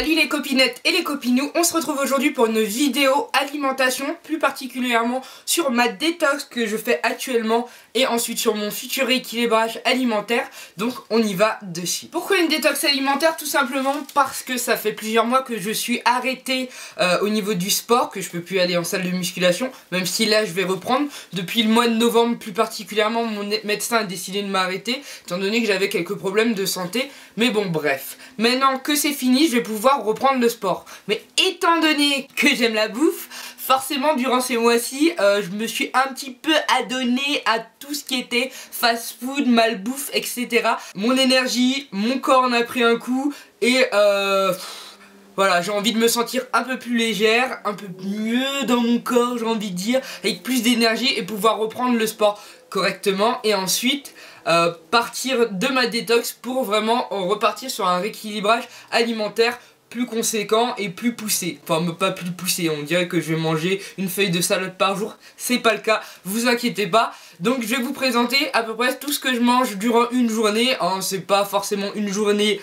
Salut les copinettes et les copinous, on se retrouve aujourd'hui pour une vidéo alimentation, plus particulièrement sur ma détox que je fais actuellement et ensuite sur mon futur équilibrage alimentaire, donc on y va dessus. Pourquoi une détox alimentaire? Tout simplement parce que ça fait plusieurs mois que je suis arrêtée au niveau du sport, que je peux plus aller en salle de musculation, même si là je vais reprendre. Depuis le mois de novembre plus particulièrement, mon médecin a décidé de m'arrêter, étant donné que j'avais quelques problèmes de santé, mais bon bref. Maintenant que c'est fini, je vais pouvoir reprendre le sport. Mais étant donné que j'aime la bouffe, forcément durant ces mois-ci, je me suis un petit peu adonné à tout ce qui était fast-food, malbouffe, etc. Mon énergie, mon corps en a pris un coup et voilà, j'ai envie de me sentir un peu plus légère, un peu mieux dans mon corps, j'ai envie de dire, avec plus d'énergie et pouvoir reprendre le sport correctement et ensuite partir de ma détox pour vraiment repartir sur un rééquilibrage alimentaire plus conséquent et plus poussé. Enfin, pas plus poussé, on dirait que je vais manger une feuille de salade par jour, c'est pas le cas, vous inquiétez pas. Donc je vais vous présenter à peu près tout ce que je mange durant une journée, hein. C'est pas forcément une journée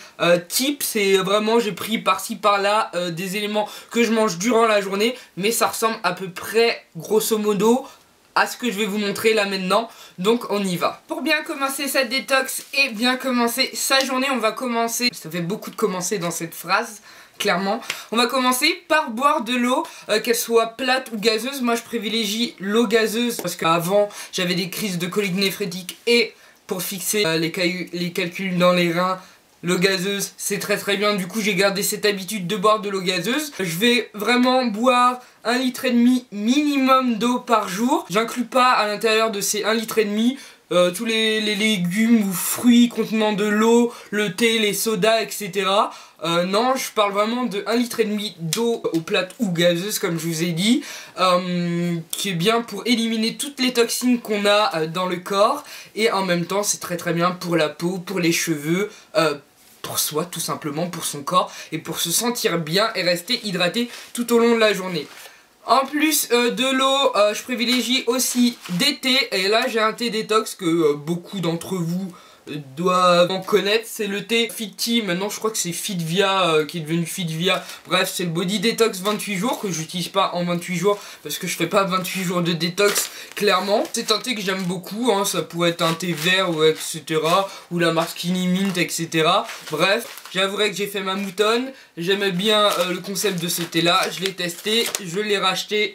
type, c'est vraiment j'ai pris par-ci par-là des éléments que je mange durant la journée, mais ça ressemble à peu près grosso modo à ce que je vais vous montrer là maintenant, donc on y va. Pour bien commencer cette détox et bien commencer sa journée, on va commencer, ça fait beaucoup de commencer dans cette phrase, clairement. On va commencer par boire de l'eau, qu'elle soit plate ou gazeuse. Moi je privilégie l'eau gazeuse parce qu'avant j'avais des crises de colique néphrétique et pour fixer les calculs dans les reins, l'eau gazeuse c'est très bien, du coup j'ai gardé cette habitude de boire de l'eau gazeuse. Je vais vraiment boire 1,5 litre minimum d'eau par jour. J'inclus pas à l'intérieur de ces 1,5 litre tous les légumes ou fruits contenant de l'eau, le thé, les sodas, etc. Non, je parle vraiment de 1,5 litre d'eau aux plates ou gazeuse comme je vous ai dit, qui est bien pour éliminer toutes les toxines qu'on a dans le corps et en même temps c'est très bien pour la peau, pour les cheveux, pour soi tout simplement, pour son corps et pour se sentir bien et rester hydraté tout au long de la journée. En plus de l'eau, je privilégie aussi des thés. Et là j'ai un thé détox que beaucoup d'entre vous doivent en connaître. C'est le thé Fit Tea. Maintenant je crois que c'est Fitvia qui est devenu Fitvia. Bref, c'est le body détox 28 jours que j'utilise pas en 28 jours parce que je fais pas 28 jours de détox clairement. C'est un thé que j'aime beaucoup, hein. Ça pourrait être un thé vert ou etc. ou la marque Skinny Mint, etc. Bref, j'avouerai que j'ai fait ma moutonne. J'aimais bien le concept de ce thé là, je l'ai testé, je l'ai racheté,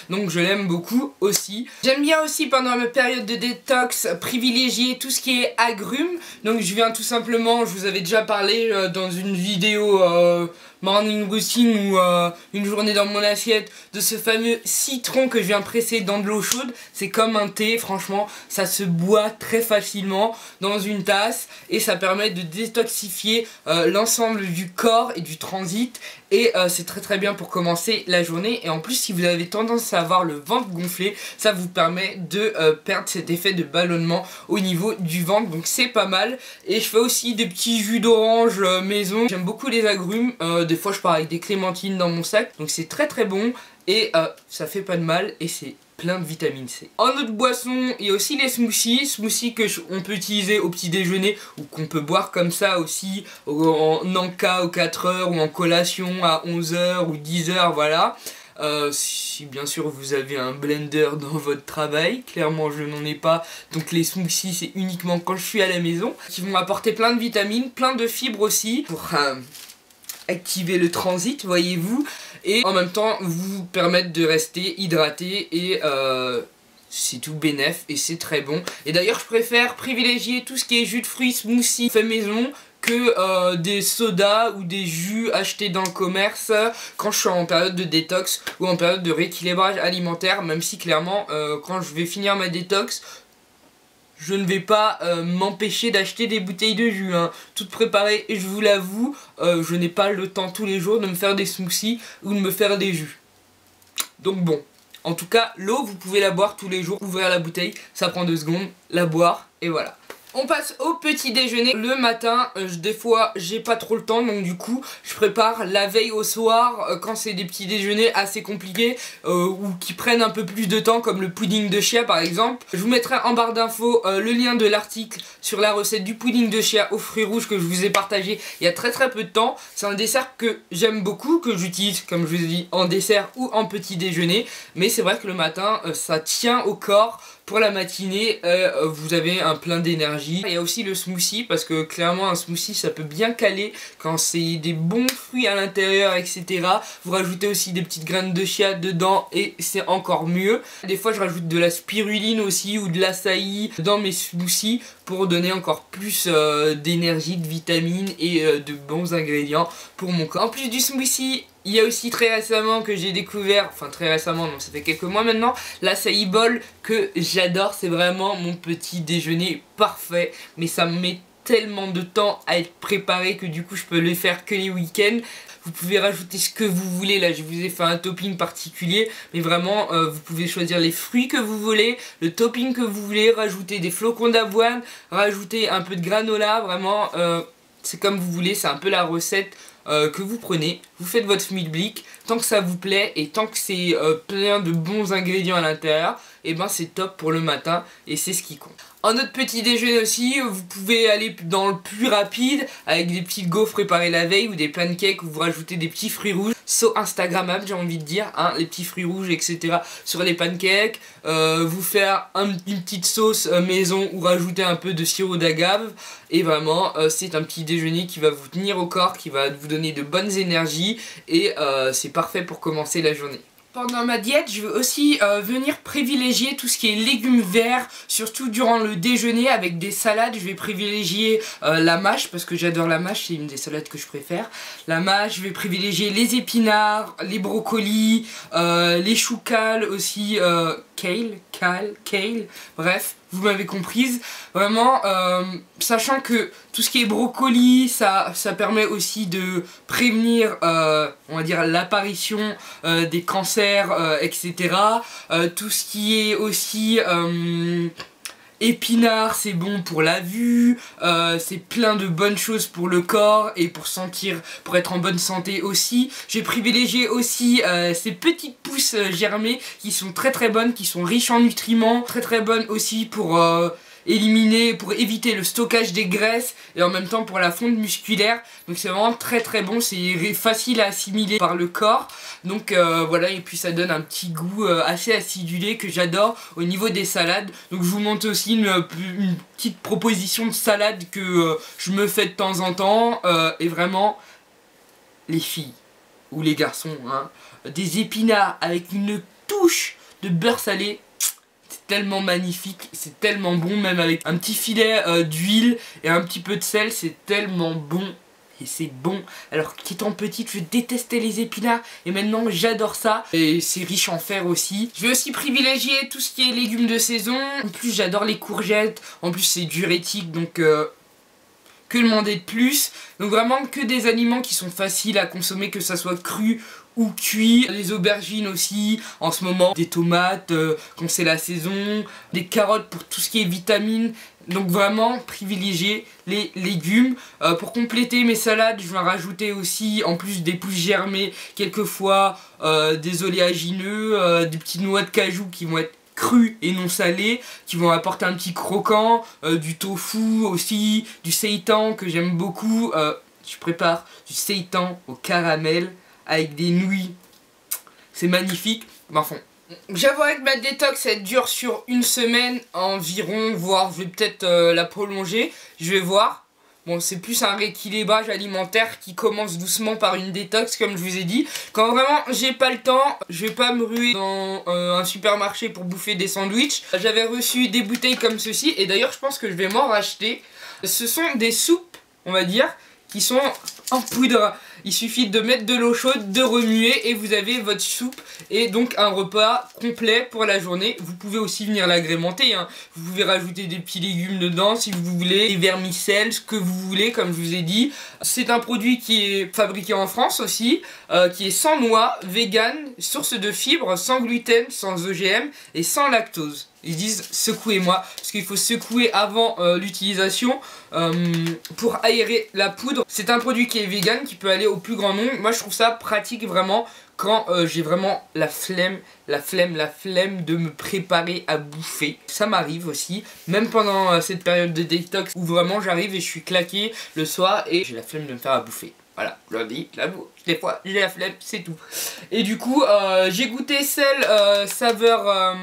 donc je l'aime beaucoup aussi. J'aime bien aussi pendant ma période de détox privilégier tout ce qui est agrumes. Donc je viens tout simplement, je vous avais déjà parlé dans une vidéo morning routine ou une journée dans mon assiette, de ce fameux citron que je viens presser dans de l'eau chaude. C'est comme un thé, franchement ça se boit très facilement dans une tasse et ça permet de détoxifier l'ensemble du corps et du transit et c'est très bien pour commencer la journée. Et en plus si vous avez tendance à avoir le ventre gonflé, ça vous permet de perdre cet effet de ballonnement au niveau du ventre, donc c'est pas mal. Et je fais aussi des petits jus d'orange maison, j'aime beaucoup les agrumes, des fois je pars avec des clémentines dans mon sac, donc c'est très bon et ça fait pas de mal et c'est plein de vitamine C. En autre boisson, il y a aussi les smoothies que on peut utiliser au petit déjeuner ou qu'on peut boire comme ça aussi en encas aux 4 heures ou en collation à 11 h ou 10 h, voilà. Si bien sûr vous avez un blender dans votre travail, clairement je n'en ai pas, donc les smoothies c'est uniquement quand je suis à la maison, qui vont apporter plein de vitamines, plein de fibres aussi pour activer le transit, voyez-vous, et en même temps vous permettre de rester hydraté et c'est tout bénef et c'est très bon. Et d'ailleurs je préfère privilégier tout ce qui est jus de fruits, smoothie fait maison que des sodas ou des jus achetés dans le commerce quand je suis en période de détox ou en période de rééquilibrage alimentaire, même si clairement quand je vais finir ma détox je ne vais pas m'empêcher d'acheter des bouteilles de jus, hein, toutes préparées, et je vous l'avoue, je n'ai pas le temps tous les jours de me faire des smoothies ou de me faire des jus. Donc bon, en tout cas, l'eau, vous pouvez la boire tous les jours, ouvrir la bouteille, ça prend 2 secondes, la boire, et voilà. On passe au petit déjeuner. Le matin, des fois j'ai pas trop le temps, donc du coup je prépare la veille au soir quand c'est des petits déjeuners assez compliqués ou qui prennent un peu plus de temps, comme le pudding de chia par exemple. Je vous mettrai en barre d'infos le lien de l'article sur la recette du pudding de chia aux fruits rouges que je vous ai partagé il y a très peu de temps. C'est un dessert que j'aime beaucoup, que j'utilise comme je vous ai dit en dessert ou en petit déjeuner, mais c'est vrai que le matin ça tient au corps. Pour la matinée, vous avez un plein d'énergie. Il y a aussi le smoothie, parce que clairement un smoothie ça peut bien caler quand c'est des bons fruits à l'intérieur, etc. Vous rajoutez aussi des petites graines de chia dedans et c'est encore mieux. Des fois je rajoute de la spiruline aussi ou de l'açaï dans mes smoothies pour donner encore plus d'énergie, de vitamines et de bons ingrédients pour mon corps. En plus du smoothie, il y a aussi très récemment que j'ai découvert, enfin très récemment, donc ça fait quelques mois maintenant, l'açaï bol que j'adore. C'est vraiment mon petit déjeuner parfait, mais ça me met tellement de temps à être préparé que du coup je peux le faire que les week-ends. Vous pouvez rajouter ce que vous voulez, là je vous ai fait un topping particulier, mais vraiment vous pouvez choisir les fruits que vous voulez, le topping que vous voulez, rajouter des flocons d'avoine, rajouter un peu de granola, vraiment c'est comme vous voulez, c'est un peu la recette que vous prenez, vous faites votre schmilblick, tant que ça vous plaît et tant que c'est plein de bons ingrédients à l'intérieur, et ben c'est top pour le matin et c'est ce qui compte. En autre petit déjeuner aussi, vous pouvez aller dans le plus rapide avec des petites gaufres préparées la veille ou des pancakes où vous rajoutez des petits fruits rouges, so instagrammable j'ai envie de dire, hein, les petits fruits rouges etc. sur les pancakes, vous faire une petite sauce maison ou rajouter un peu de sirop d'agave et vraiment c'est un petit déjeuner qui va vous tenir au corps, qui va vous donner de bonnes énergies et c'est parfait pour commencer la journée. Pendant ma diète, je veux aussi venir privilégier tout ce qui est légumes verts, surtout durant le déjeuner avec des salades. Je vais privilégier la mâche parce que j'adore la mâche, c'est une des salades que je préfère. La mâche, je vais privilégier les épinards, les brocolis, les choux cales aussi, kale, bref. Vous m'avez comprise, vraiment, sachant que tout ce qui est brocoli, ça permet aussi de prévenir, on va dire, l'apparition des cancers, etc. Tout ce qui est aussi épinards, c'est bon pour la vue, c'est plein de bonnes choses pour le corps et pour être en bonne santé aussi. J'ai privilégié aussi ces petites pousses germées qui sont très bonnes, qui sont riches en nutriments, très bonnes aussi pour pour éviter le stockage des graisses et en même temps pour la fonte musculaire. Donc c'est vraiment très bon, c'est facile à assimiler par le corps. Donc voilà, et puis ça donne un petit goût assez acidulé que j'adore au niveau des salades. Donc je vous montre aussi une petite proposition de salade que je me fais de temps en temps. Et vraiment, les filles ou les garçons, hein, des épinards avec une touche de beurre salé, tellement magnifique, c'est tellement bon, même avec un petit filet d'huile et un petit peu de sel, c'est tellement bon. Et c'est bon, alors qu'étant petite je détestais les épinards et maintenant j'adore ça. Et c'est riche en fer aussi. Je vais aussi privilégier tout ce qui est légumes de saison. En plus j'adore les courgettes, en plus c'est diurétique donc que demander de plus. Donc vraiment que des aliments qui sont faciles à consommer, que ça soit cru ou cuit. Les aubergines aussi en ce moment, des tomates quand c'est la saison, des carottes pour tout ce qui est vitamines. Donc vraiment privilégier les légumes. Pour compléter mes salades, je vais rajouter aussi, en plus des pousses germées, quelquefois des oléagineux, des petites noix de cajou qui vont être crus et non salés, qui vont apporter un petit croquant, du tofu aussi, du seitan que j'aime beaucoup. Je prépare du seitan au caramel avec des nouilles, c'est magnifique. Mais enfin, j'avoue que ma détox elle dure sur une semaine environ, voire je vais peut-être la prolonger, je vais voir. Bon, c'est plus un rééquilibrage alimentaire qui commence doucement par une détox comme je vous ai dit. Quand vraiment j'ai pas le temps, je vais pas me ruer dans un supermarché pour bouffer des sandwichs. J'avais reçu des bouteilles comme ceci et d'ailleurs je pense que je vais m'en racheter. Ce sont des soupes, on va dire, qui sont en poudre. Il suffit de mettre de l'eau chaude, de remuer et vous avez votre soupe et donc un repas complet pour la journée. Vous pouvez aussi venir l'agrémenter, hein. Vous pouvez rajouter des petits légumes dedans si vous voulez, des vermicelles, ce que vous voulez comme je vous ai dit. C'est un produit qui est fabriqué en France aussi, qui est sans noix, vegan, source de fibres, sans gluten, sans OGM et sans lactose. Ils disent secouez-moi parce qu'il faut secouer avant l'utilisation pour aérer la poudre. C'est un produit qui est vegan, qui peut aller au plus grand nombre. Moi je trouve ça pratique vraiment quand j'ai vraiment la flemme de me préparer à bouffer. Ça m'arrive aussi, même pendant cette période de détox où vraiment j'arrive et je suis claqué le soir et j'ai la flemme de me faire à bouffer. Voilà, je le dis, des fois j'ai la flemme, c'est tout. Et du coup, j'ai goûté celle saveur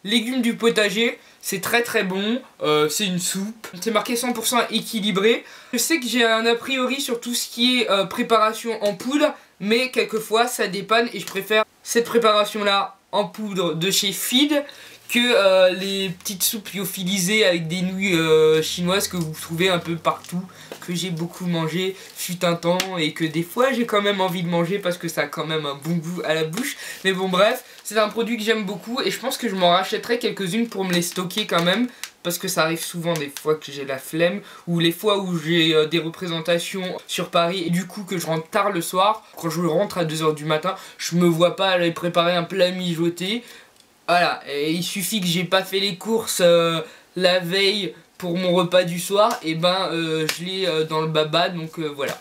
légumes du potager. C'est très très bon, c'est une soupe, c'est marqué 100% équilibré. Je sais que j'ai un a priori sur tout ce qui est préparation en poudre, mais quelquefois ça dépanne et je préfère cette préparation là en poudre de chez Feed que les petites soupes lyophilisées avec des nouilles chinoises que vous trouvez un peu partout, que j'ai beaucoup mangé fut un temps et que des fois j'ai quand même envie de manger parce que ça a quand même un bon goût à la bouche. Mais bon bref, c'est un produit que j'aime beaucoup et je pense que je m'en rachèterai quelques-unes pour me les stocker quand même. Parce que ça arrive souvent des fois que j'ai la flemme ou les fois où j'ai des représentations sur Paris et du coup que je rentre tard le soir. Quand je rentre à 2 h du matin, je me vois pas aller préparer un plat mijoté. Voilà, et il suffit que j'ai pas fait les courses la veille pour mon repas du soir et ben je l'ai dans le baba donc voilà.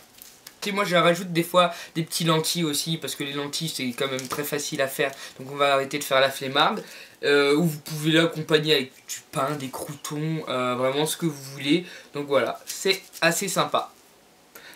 Et moi je rajoute des fois des petits lentilles aussi parce que les lentilles c'est quand même très facile à faire donc on va arrêter de faire la flemmarde. Ou vous pouvez l'accompagner avec du pain, des croûtons, vraiment ce que vous voulez. Donc voilà, c'est assez sympa.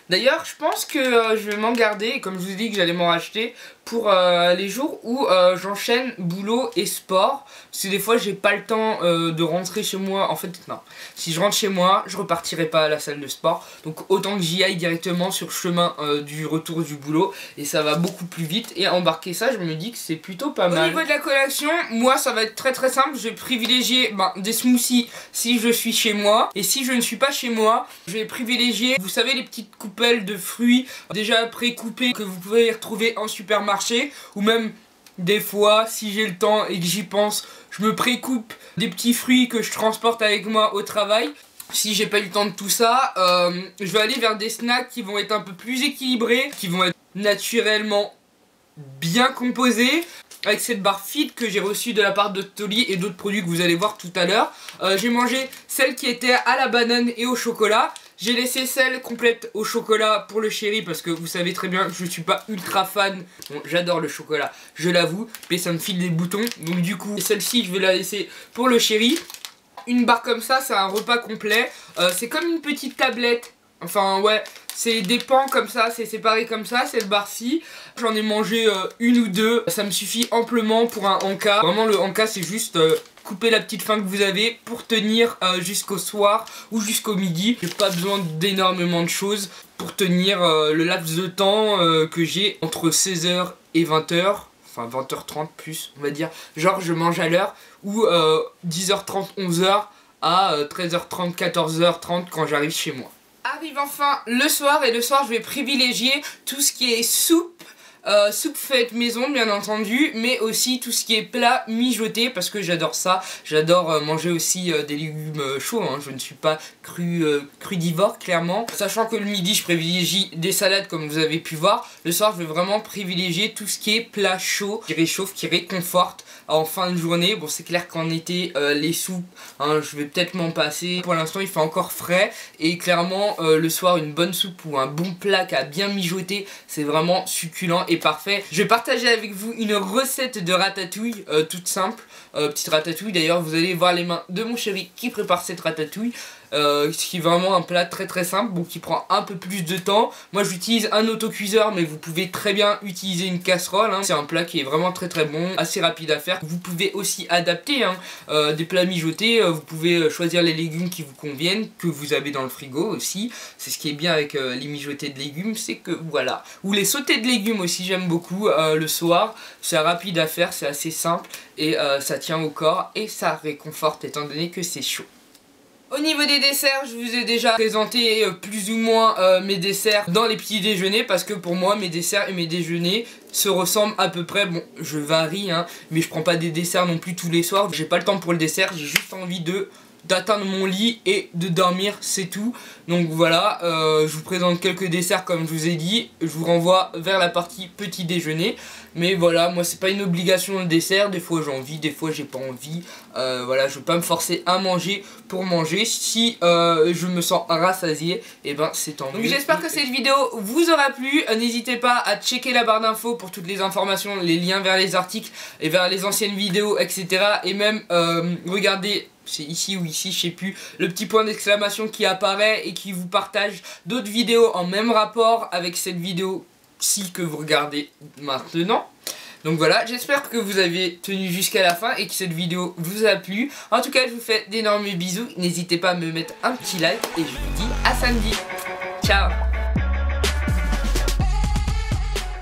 D'ailleurs, je pense que je vais m'en garder, comme je vous ai dit que j'allais m'en racheter, pour les jours où j'enchaîne boulot et sport. Parce que des fois, j'ai pas le temps de rentrer chez moi. En fait, non. Si je rentre chez moi, je repartirai pas à la salle de sport. Donc autant que j'y aille directement sur le chemin du retour du boulot. Et ça va beaucoup plus vite. Et embarquer ça, je me dis que c'est plutôt pas mal. Au niveau de la collation, moi, ça va être très très simple. Je vais privilégier des smoothies si je suis chez moi. Et si je ne suis pas chez moi, je vais privilégier, vous savez, les petites coupelles de fruits déjà pré-coupés que vous pouvez retrouver en supermarché. Ou même des fois, si j'ai le temps et que j'y pense, je me pré-coupe des petits fruits que je transporte avec moi au travail. Si j'ai pas eu le temps de tout ça, je vais aller vers des snacks qui vont être un peu plus équilibrés, qui vont être naturellement bien composés. Avec cette barre Feed que j'ai reçue de la part de Tolly et d'autres produits que vous allez voir tout à l'heure. J'ai mangé celle qui était à la banane et au chocolat. J'ai laissé celle complète au chocolat pour le chéri parce que vous savez très bien que je suis pas ultra fan. Bon, j'adore le chocolat, je l'avoue, mais ça me file des boutons. Donc du coup, celle-ci, je vais la laisser pour le chéri. Une barre comme ça, c'est un repas complet. C'est comme une petite tablette. Enfin ouais, c'est des pans comme ça, c'est séparé comme ça, cette barre-ci. J'en ai mangé une ou deux, ça me suffit amplement pour un Anka. Vraiment le Anka c'est juste couper la petite faim que vous avez pour tenir jusqu'au soir ou jusqu'au midi. J'ai pas besoin d'énormément de choses pour tenir le laps de temps que j'ai entre 16 h et 20 h. Enfin 20 h 30 plus on va dire. Genre je mange à l'heure ou 10 h 30, 11 h à 13 h 30, 14 h 30 quand j'arrive chez moi. Arrive enfin le soir et le soir je vais privilégier tout ce qui est soupe, soupe faite maison bien entendu, mais aussi tout ce qui est plat mijoté parce que j'adore ça. J'adore manger aussi des légumes chauds, hein. Je ne suis pas crudivore clairement. Sachant que le midi je privilégie des salades comme vous avez pu voir. Le soir je vais vraiment privilégier tout ce qui est plat chaud, qui réchauffe, qui réconforte en fin de journée. Bon c'est clair qu'en été les soupes, hein, je vais peut-être m'en passer. Pour l'instant il fait encore frais et clairement le soir une bonne soupe ou un bon plat qui a bien mijoté, c'est vraiment succulent et parfait. Je vais partager avec vous une recette de ratatouille toute simple. Petite ratatouille, d'ailleurs vous allez voir les mains de mon chéri qui prépare cette ratatouille. Ce qui est vraiment un plat très très simple, bon, qui prend un peu plus de temps. Moi j'utilise un autocuiseur mais vous pouvez très bien utiliser une casserole, hein. C'est un plat qui est vraiment très très bon, assez rapide à faire. Vous pouvez aussi adapter des plats mijotés, vous pouvez choisir les légumes qui vous conviennent, que vous avez dans le frigo aussi. C'est ce qui est bien avec les mijotés de légumes, c'est que voilà. Ou les sautés de légumes aussi j'aime beaucoup le soir, c'est rapide à faire, c'est assez simple et ça tient au corps et ça réconforte étant donné que c'est chaud. Au niveau des desserts, je vous ai déjà présenté plus ou moins mes desserts dans les petits déjeuners, parce que pour moi mes desserts et mes déjeuners se ressemblent à peu près. Bon, je varie hein, mais je prends pas des desserts non plus tous les soirs. J'ai pas le temps pour le dessert, j'ai juste envie d'atteindre mon lit et de dormir, c'est tout. Donc voilà, je vous présente quelques desserts comme je vous ai dit. Je vous renvoie vers la partie petit déjeuner. Mais voilà, moi c'est pas une obligation le dessert. Des fois j'ai envie, des fois j'ai pas envie. Voilà, je vais pas me forcer à manger pour manger. Si je me sens rassasié, et ben c'est tant mieux. Donc j'espère que cette vidéo vous aura plu. N'hésitez pas à checker la barre d'infos pour toutes les informations, les liens vers les articles et vers les anciennes vidéos, etc. Et même regardez, c'est ici ou ici, je sais plus, le petit point d'exclamation qui apparaît et qui vous partage d'autres vidéos en même rapport avec cette vidéo-ci que vous regardez maintenant. Donc voilà, j'espère que vous avez tenu jusqu'à la fin et que cette vidéo vous a plu. En tout cas, je vous fais d'énormes bisous. N'hésitez pas à me mettre un petit like et je vous dis à samedi. Ciao.